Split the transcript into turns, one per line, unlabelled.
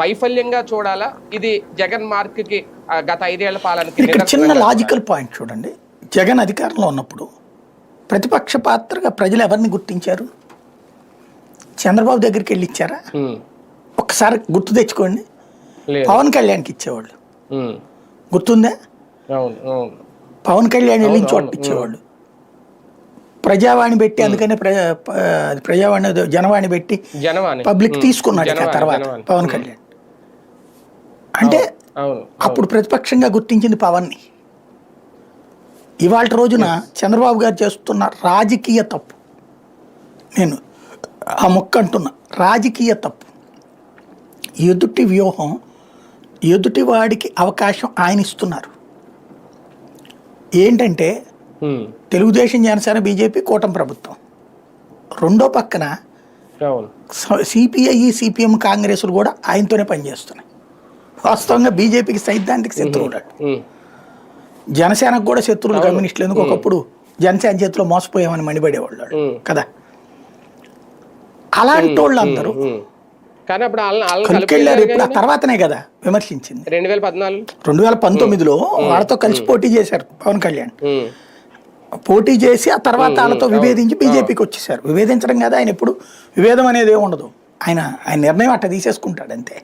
వైఫల్యంగా చూడాలా? ఇది జగన్ మార్క్ కి గత 5 ఏళ్ల పాలనకి
ఇక్కడ చిన్న లాజికల్ పాయింట్ చూడండి. జగన్ అధికారంలో ఉన్నప్పుడు ప్రతిపక్ష పాత్రగా ప్రజలు ఎవరిని గుర్తించారు? చంద్రబాబు దగ్గరికి వెళ్ళి ఇచ్చారా? ఒక్కసారి గుర్తు తెచ్చుకోండి. పవన్ కళ్యాణ్కి ఇచ్చేవాళ్ళు, గుర్తుందా? పవన్ కళ్యాణ్ వెళ్ళి చోట ఇచ్చేవాళ్ళు. ప్రజావాణి పెట్టి, అందుకనే ప్రజావాణి జనవాణి పెట్టి పబ్లిక్ తీసుకున్నాడు తర్వాత పవన్ కళ్యాణ్. అంటే అప్పుడు ప్రతిపక్షంగా గుర్తించింది పవన్ని. ఇవాళ రోజున చంద్రబాబు గారు చేస్తున్న రాజకీయ తప్పు, నేను ఆ మొక్క అంటున్నా, రాజకీయ తప్పు. ఎదుటి వ్యూహం, ఎదుటి వాడికి అవకాశం ఆయన ఇస్తున్నారు. ఏంటంటే తెలుగుదేశం, జనసేన, బీజేపీ కూటమి ప్రభుత్వం, రెండో పక్కన సిపిఐ, సిపిఎం, కాంగ్రెస్లు కూడా ఆయనతోనే పనిచేస్తున్నాయి. వాస్తవంగా బీజేపీకి సైద్ధాంతిక శత్రువులు, జనసేనకు కూడా శత్రువులు కమ్యూనిస్టులు. ఎందుకు ఒకప్పుడు జనసేన చేతిలో మోసపోయామని మండిపడేవాళ్ళు కదా. అలాంటి వాళ్ళు అందరూ కలికెళ్ళారు. ఇప్పుడు ఆ తర్వాతనే కదా విమర్శించింది. 2019లో వాళ్ళతో కలిసి పోటీ చేశారు పవన్ కళ్యాణ్. పోటీ చేసి ఆ తర్వాత వాళ్ళతో విభేదించి బీజేపీకి వచ్చేసారు. విభేదించడం కదా, ఆయన ఎప్పుడు విభేదం అనేది ఏమి ఉండదు. ఆయన నిర్ణయం అట్లా తీసేసుకుంటాడు అంతే.